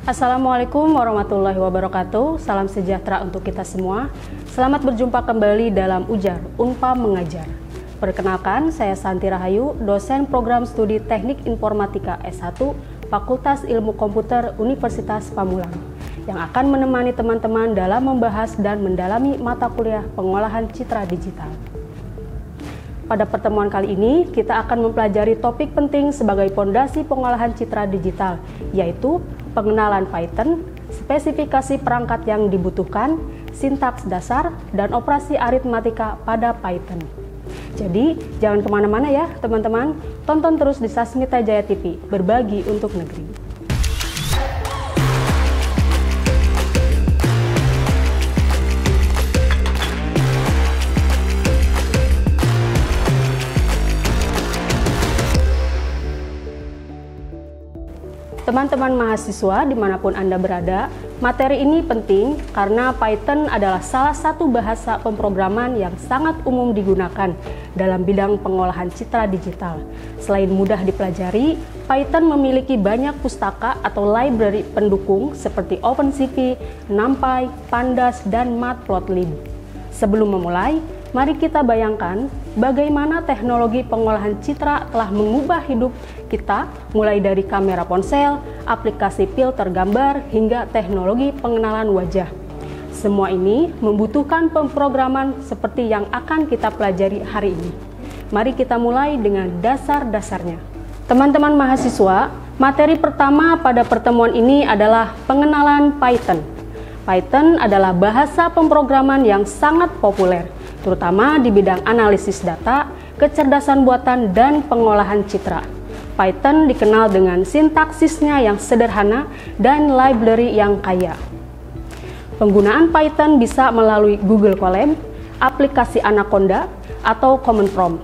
Assalamualaikum warahmatullahi wabarakatuh. Salam sejahtera untuk kita semua. Selamat berjumpa kembali dalam Ujar, Unpam Mengajar. Perkenalkan, saya Santi Rahayu, dosen program studi Teknik Informatika S1, Fakultas Ilmu Komputer Universitas Pamulang, yang akan menemani teman-teman dalam membahas dan mendalami mata kuliah pengolahan citra digital. Pada pertemuan kali ini, kita akan mempelajari topik penting sebagai fondasi pengolahan citra digital, yaitu pengenalan Python, spesifikasi perangkat yang dibutuhkan, sintaks dasar, dan operasi aritmatika pada Python. Jadi, jangan kemana-mana ya teman-teman, tonton terus di Sasmita Jaya TV, berbagi untuk negeri. Teman-teman mahasiswa dimanapun Anda berada, materi ini penting karena Python adalah salah satu bahasa pemrograman yang sangat umum digunakan dalam bidang pengolahan citra digital. Selain mudah dipelajari, Python memiliki banyak pustaka atau library pendukung seperti OpenCV, NumPy, Pandas, dan Matplotlib. Sebelum memulai, mari kita bayangkan bagaimana teknologi pengolahan citra telah mengubah hidup kita, mulai dari kamera ponsel, aplikasi filter gambar, hingga teknologi pengenalan wajah. Semua ini membutuhkan pemrograman seperti yang akan kita pelajari hari ini. Mari kita mulai dengan dasar-dasarnya. Teman-teman mahasiswa, materi pertama pada pertemuan ini adalah pengenalan Python. Python adalah bahasa pemrograman yang sangat populer, terutama di bidang analisis data, kecerdasan buatan, dan pengolahan citra. Python dikenal dengan sintaksisnya yang sederhana dan library yang kaya. Penggunaan Python bisa melalui Google Colab, aplikasi Anaconda, atau Command Prompt.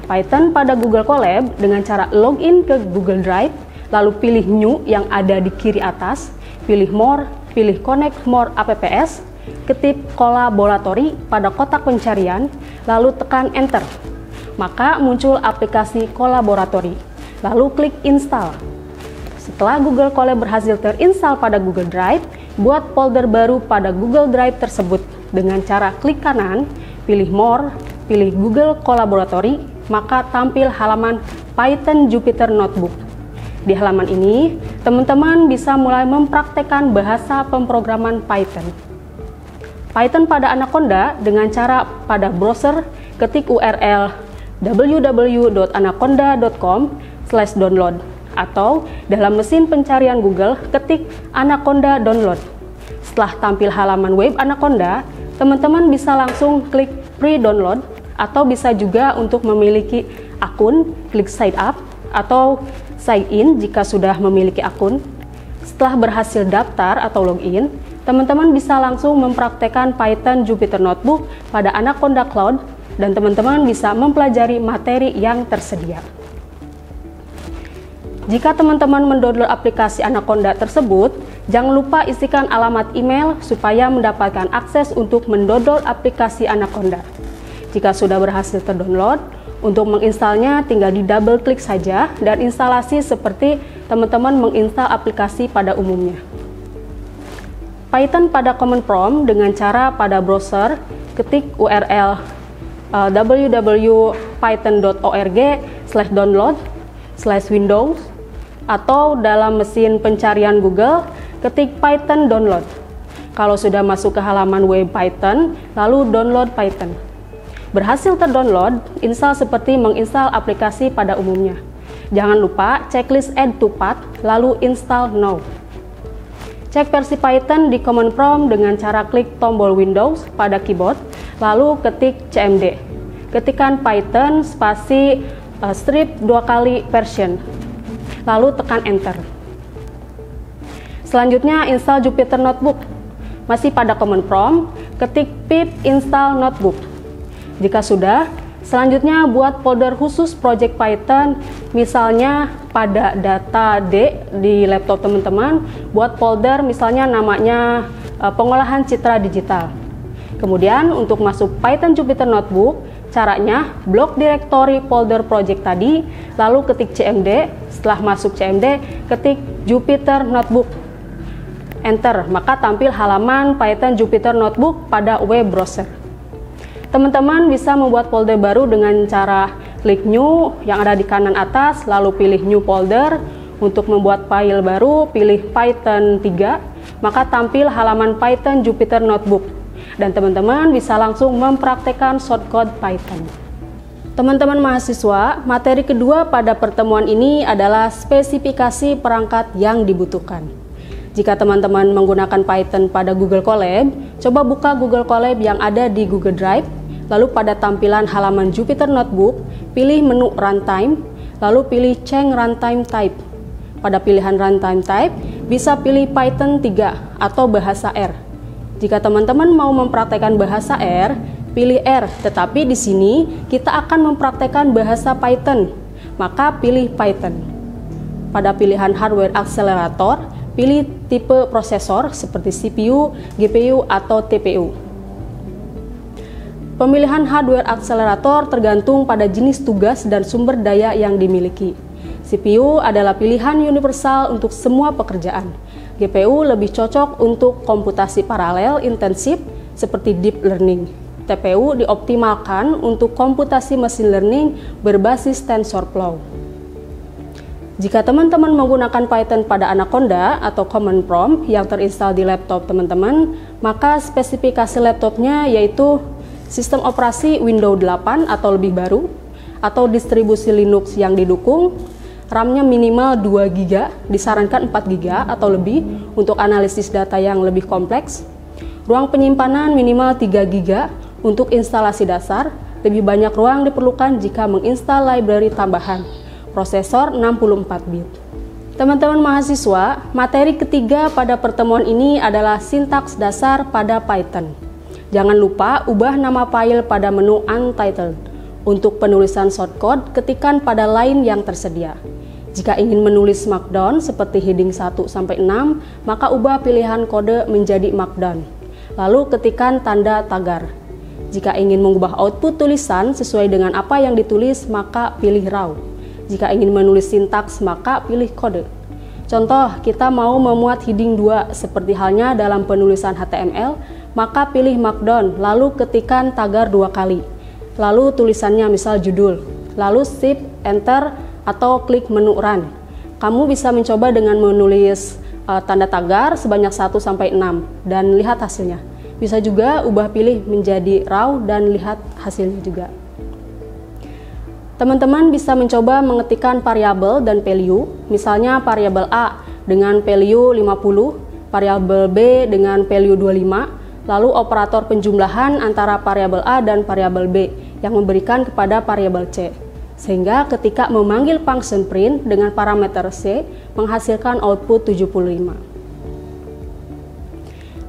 Python pada Google Colab dengan cara login ke Google Drive, lalu pilih New yang ada di kiri atas, pilih More, pilih Connect More apps, ketik Collaboratory pada kotak pencarian, lalu tekan Enter. Maka muncul aplikasi Collaboratory, lalu klik Install. Setelah Google Colab berhasil terinstall pada Google Drive, buat folder baru pada Google Drive tersebut dengan cara klik kanan, pilih More, pilih Google Collaboratory, maka tampil halaman Python Jupyter Notebook. Di halaman ini, teman-teman bisa mulai mempraktekkan bahasa pemrograman Python. Python pada Anaconda dengan cara pada browser ketik URL www.anaconda.com/download atau dalam mesin pencarian Google ketik Anaconda download. Setelah tampil halaman web Anaconda, teman-teman bisa langsung klik pre-download atau bisa juga untuk memiliki akun, klik sign up atau sign in jika sudah memiliki akun. Setelah berhasil daftar atau login, teman-teman bisa langsung mempraktekkan Python Jupyter Notebook pada Anaconda Cloud dan teman-teman bisa mempelajari materi yang tersedia. Jika teman-teman mendownload aplikasi Anaconda tersebut, jangan lupa isikan alamat email supaya mendapatkan akses untuk mendownload aplikasi Anaconda. Jika sudah berhasil terdownload, untuk menginstalnya tinggal di double klik saja dan instalasi seperti teman-teman menginstal aplikasi pada umumnya. Python pada Command Prompt dengan cara pada browser ketik URL www.python.org/download/windows atau dalam mesin pencarian Google ketik Python download. Kalau sudah masuk ke halaman web Python, lalu download Python. Berhasil terdownload, install seperti menginstal aplikasi pada umumnya. Jangan lupa checklist add to path, lalu install now. Cek versi Python di Command Prompt dengan cara klik tombol Windows pada keyboard, lalu ketik cmd. Ketikkan Python spasi strip 2 kali version, lalu tekan Enter. Selanjutnya install Jupyter Notebook. Masih pada Command Prompt, ketik pip install notebook. Jika sudah, selanjutnya buat folder khusus project Python, misalnya pada data D di laptop teman-teman, buat folder misalnya namanya pengolahan citra digital. Kemudian untuk masuk Python Jupyter Notebook, caranya blok directory folder project tadi, lalu ketik cmd, setelah masuk cmd, ketik Jupyter Notebook, Enter, maka tampil halaman Python Jupyter Notebook pada web browser. Teman-teman bisa membuat folder baru dengan cara klik New yang ada di kanan atas, lalu pilih New Folder. Untuk membuat file baru, pilih Python 3, maka tampil halaman Python Jupyter Notebook. Dan teman-teman bisa langsung mempraktekkan shortcode Python. Teman-teman mahasiswa, materi kedua pada pertemuan ini adalah spesifikasi perangkat yang dibutuhkan. Jika teman-teman menggunakan Python pada Google Colab, coba buka Google Colab yang ada di Google Drive, lalu pada tampilan halaman Jupyter Notebook, pilih menu Runtime, lalu pilih Change Runtime Type. Pada pilihan Runtime Type, bisa pilih Python 3 atau bahasa R. Jika teman-teman mau mempraktekkan bahasa R, pilih R, tetapi di sini kita akan mempraktekkan bahasa Python, maka pilih Python. Pada pilihan hardware accelerator, pilih tipe prosesor seperti CPU, GPU, atau TPU. Pemilihan hardware accelerator tergantung pada jenis tugas dan sumber daya yang dimiliki. CPU adalah pilihan universal untuk semua pekerjaan. GPU lebih cocok untuk komputasi paralel intensif seperti deep learning. TPU dioptimalkan untuk komputasi machine learning berbasis TensorFlow. Jika teman-teman menggunakan Python pada Anaconda atau Common Prompt yang terinstall di laptop teman-teman, maka spesifikasi laptopnya yaitu sistem operasi Windows 8 atau lebih baru, atau distribusi Linux yang didukung, RAM-nya minimal 2 GB, disarankan 4 GB atau lebih untuk analisis data yang lebih kompleks, ruang penyimpanan minimal 3 GB, untuk instalasi dasar, lebih banyak ruang diperlukan jika menginstal library tambahan. Prosesor 64 bit. Teman-teman mahasiswa, materi ketiga pada pertemuan ini adalah sintaks dasar pada Python. Jangan lupa ubah nama file pada menu Untitled. Untuk penulisan shortcode, ketikkan pada line yang tersedia. Jika ingin menulis Markdown seperti heading 1-6, maka ubah pilihan kode menjadi Markdown. Lalu ketikkan tanda tagar. Jika ingin mengubah output tulisan sesuai dengan apa yang ditulis, maka pilih raw. Jika ingin menulis sintaks, maka pilih kode. Contoh, kita mau memuat heading 2 seperti halnya dalam penulisan HTML, maka pilih Markdown, lalu ketikkan tagar 2 kali. Lalu tulisannya misal judul, lalu Shift, Enter, atau klik menu Run. Kamu bisa mencoba dengan menulis tanda tagar sebanyak 1-6 dan lihat hasilnya. Bisa juga ubah pilih menjadi raw dan lihat hasilnya juga. Teman-teman bisa mencoba mengetikkan variabel dan value, misalnya variabel A dengan value 50, variabel B dengan value 25, lalu operator penjumlahan antara variabel A dan variabel B yang memberikan kepada variabel C. Sehingga ketika memanggil function print dengan parameter C menghasilkan output 75.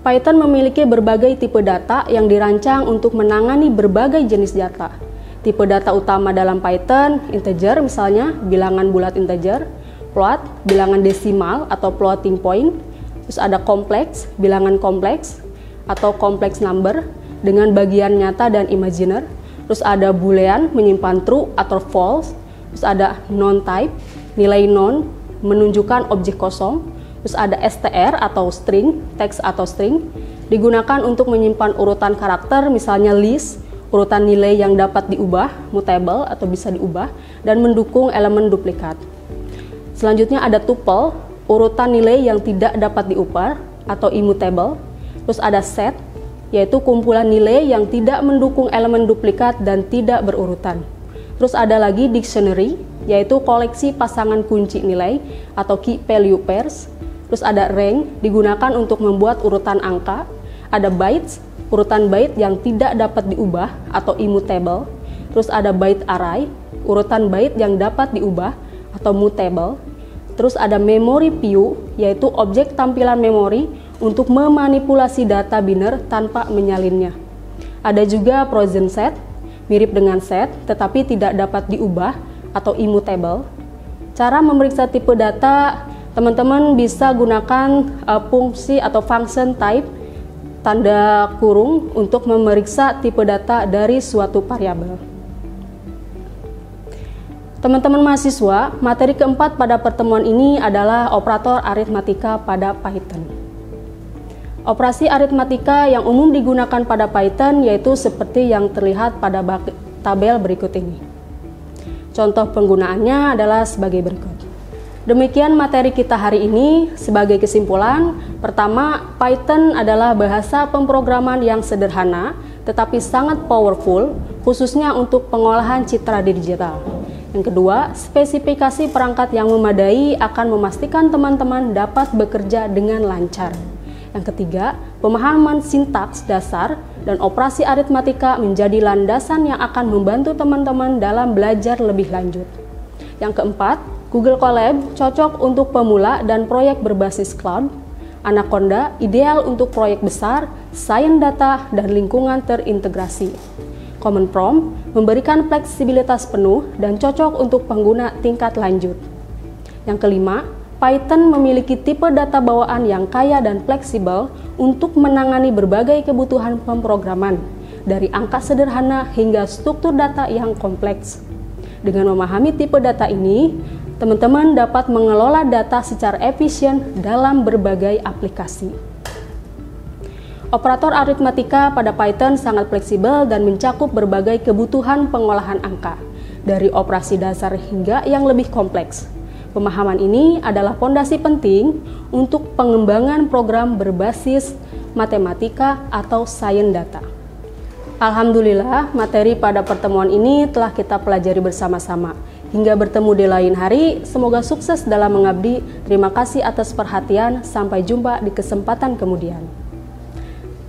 Python memiliki berbagai tipe data yang dirancang untuk menangani berbagai jenis data. Tipe data utama dalam Python, integer misalnya, bilangan bulat integer, float, bilangan desimal atau floating point, terus ada kompleks, bilangan kompleks, atau complex number dengan bagian nyata dan imaginer, terus ada boolean, menyimpan true atau false, terus ada non-type, nilai non, menunjukkan objek kosong, terus ada str atau string, teks atau string, digunakan untuk menyimpan urutan karakter misalnya list, urutan nilai yang dapat diubah, mutable atau bisa diubah, dan mendukung elemen duplikat. Selanjutnya ada tuple, urutan nilai yang tidak dapat diubah atau immutable, terus ada set, yaitu kumpulan nilai yang tidak mendukung elemen duplikat dan tidak berurutan. Terus ada lagi dictionary, yaitu koleksi pasangan kunci nilai atau key value pairs. Terus ada range, digunakan untuk membuat urutan angka. Ada bytes, urutan byte yang tidak dapat diubah atau immutable. Terus ada byte array, urutan byte yang dapat diubah atau mutable. Terus ada memory view, yaitu objek tampilan memori untuk memanipulasi data biner tanpa menyalinnya. Ada juga frozen set, mirip dengan set tetapi tidak dapat diubah atau immutable. Cara memeriksa tipe data, teman-teman bisa gunakan fungsi atau function type tanda kurung untuk memeriksa tipe data dari suatu variabel. Teman-teman mahasiswa, materi keempat pada pertemuan ini adalah operator aritmatika pada Python. Operasi aritmatika yang umum digunakan pada Python yaitu seperti yang terlihat pada tabel berikut ini. Contoh penggunaannya adalah sebagai berikut. Demikian materi kita hari ini. Sebagai kesimpulan, pertama, Python adalah bahasa pemrograman yang sederhana tetapi sangat powerful, khususnya untuk pengolahan citra digital. Yang kedua, spesifikasi perangkat yang memadai akan memastikan teman-teman dapat bekerja dengan lancar. Yang ketiga, pemahaman sintaks dasar dan operasi aritmatika menjadi landasan yang akan membantu teman-teman dalam belajar lebih lanjut. Yang keempat, Google Colab cocok untuk pemula dan proyek berbasis cloud. Anaconda ideal untuk proyek besar, sains data, dan lingkungan terintegrasi. Common Prompt memberikan fleksibilitas penuh dan cocok untuk pengguna tingkat lanjut. Yang kelima, Python memiliki tipe data bawaan yang kaya dan fleksibel untuk menangani berbagai kebutuhan pemrograman, dari angka sederhana hingga struktur data yang kompleks. Dengan memahami tipe data ini, teman-teman dapat mengelola data secara efisien dalam berbagai aplikasi. Operator aritmatika pada Python sangat fleksibel dan mencakup berbagai kebutuhan pengolahan angka, dari operasi dasar hingga yang lebih kompleks. Pemahaman ini adalah fondasi penting untuk pengembangan program berbasis matematika atau sains data. Alhamdulillah, materi pada pertemuan ini telah kita pelajari bersama-sama. Hingga bertemu di lain hari, semoga sukses dalam mengabdi. Terima kasih atas perhatian, sampai jumpa di kesempatan kemudian.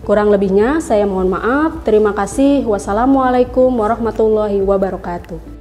Kurang lebihnya saya mohon maaf. Terima kasih. Wassalamualaikum warahmatullahi wabarakatuh.